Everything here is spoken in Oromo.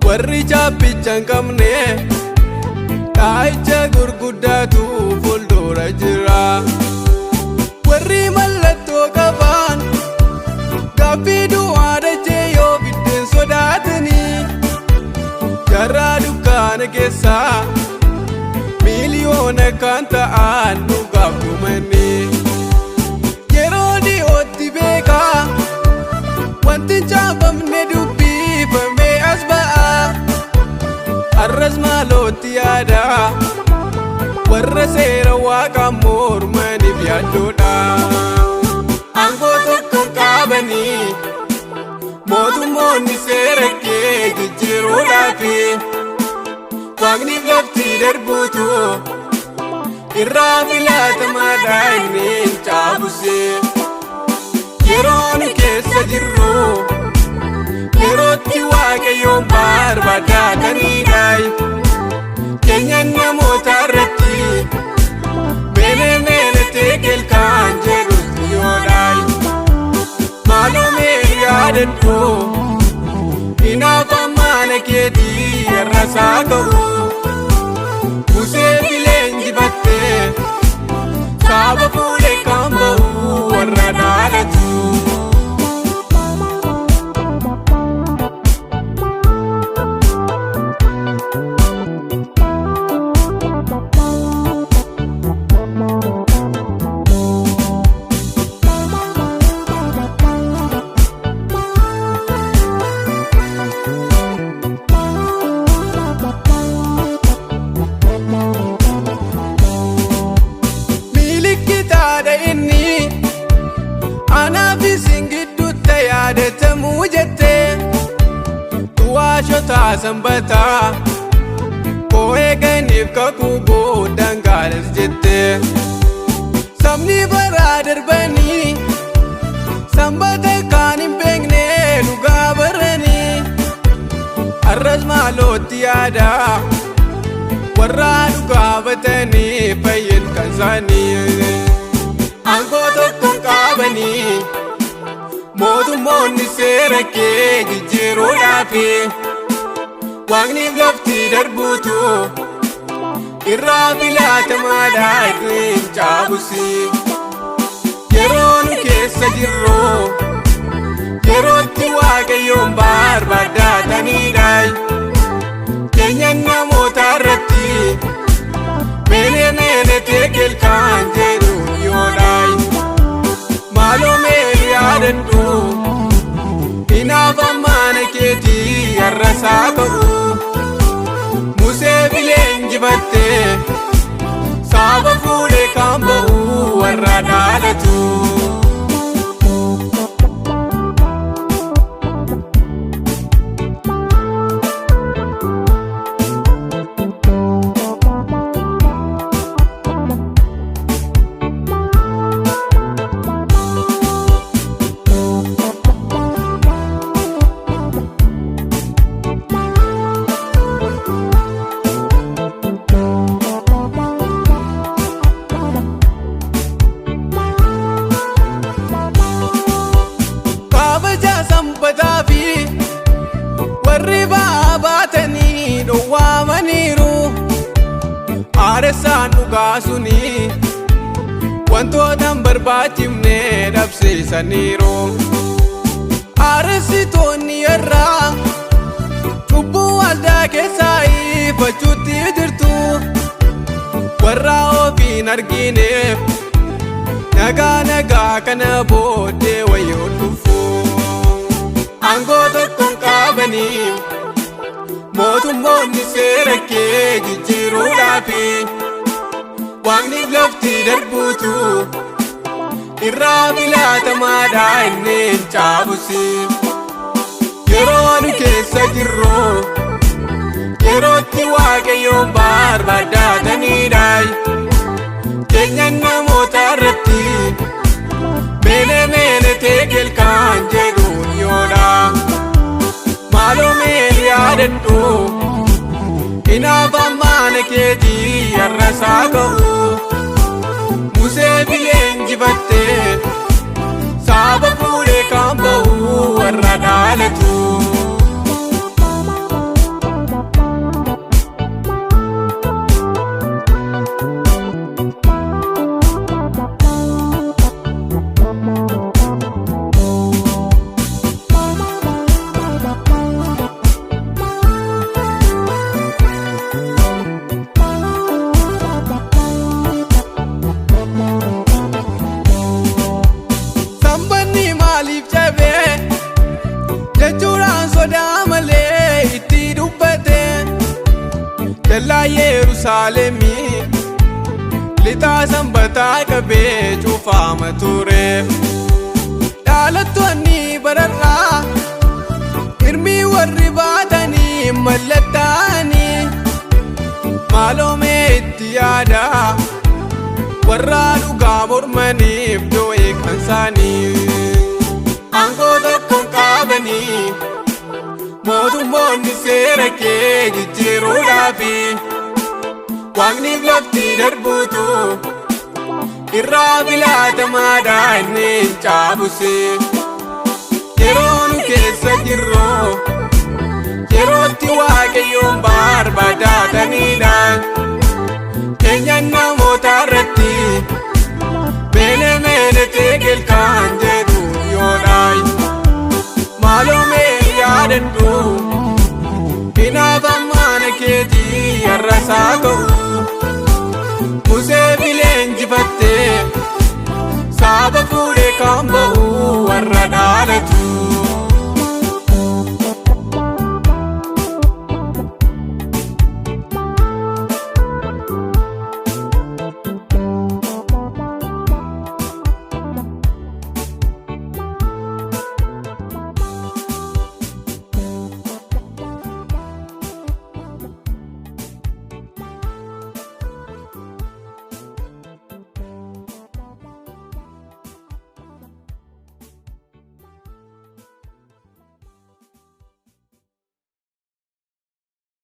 Warricha kamne taicha gurguddatu fuldura jira warri mallatto qaban gaaffii du'aadha jeeyoo biddeen sodaatanii jarraa dukkaana keessa miliyoona kan ta'an dhugaaf dhumanii yeroo dhiyootti beekaa wanti caafamne dubbifamee as ba'a arras maalootti yaada warra seera waaqa mormaniif yaaddoodha aangoo tokko qabanii mootummoonni seera kee jijjiiruudhaafi waaqniif lafti darbuutu irraa filatamaadha inni hin caabusee yeroon keessa jirru yerootti waaqayyoon barbaadaataniidhaayi keenyan namoota irratti meele teekelkaan jedhus dhiyoodhaayi maaloo mee yaadadhu hinaafan maana keetii irrasaa ga'u Musee bileenjifattee saaba fuudhee kan ba'u warra dhaalatu yaadatamuu jettee du'aashotaa sanbataa koo eeganiif kakuu booddaan gaalas jettee sabni baraa darbanii sanbata kaan hin beekne dhugaa baranii arras maalootti yaada warra dhugaa batanii fayyan kan isaanii aangoo tokko qabanii mootummoonni seera kee jijjiiruudhaafi waaqniif lafti darbuutu irraa filatamaadha inni hin caabusii yeroon keessa jirru yerootti waaqayyoon barbaadaataniidhaayi keenyan namoota irratti meele teekelkaan jedhu dhiyoodhaayi maaloo mee yaadadhu hinaafan maana keetii irrasaa ga'u Musee bileenjifattee saaba fuudhee kan ba'u warra dhaalatu warri ba'aa baatanii dhowwaamaniiru aaresaan dhugaa suni wantoota hin barbaachifne dhabsiisaniiru aaressitoonni irraa cubbuu waldaa keessaa ifachuutti jirtu warra ofiin argineef nagaa kana booddee wayyoo dhufu aangoo tokkoon qabanii mootummoonni seera kee jijjiiruudhaafi waaqniif lafti darbuutu irraa filatamaadha inni hin caabusi. Yeroo nu keessa jirru yerootti waaqayyoon barbaaddataniidha. Keenyan namoota irratti meene teekil kan jedhuun yoodha. Maaloo meel yaadadhu inaafaan mana keetii har'asaa ga'u. Musee biyyeen jifattee saaba fuudhee kan ba'u warra dhaalatu. Jechuudhaan sodaa malee itti dubbate dallaa Yerusaalemii lixaa sanbataa qabee cufaama ture. Dhaalattoonni bararraa hirmii warri baatanii mallattaa'anii maaloo mee itti yaada warra dhugaa mormaniif doo'ee kan isaanii. Aangoo tokkoon qabanii mootummoonni seera kee jijjiiruudhaafi waaqniif lafti darbuutu irraa filatamaadha inni hin caabusi. Yeroo nu keessa jirru yerootti waaqayyoon barbaaddataniidha. Keenyan namoota irratti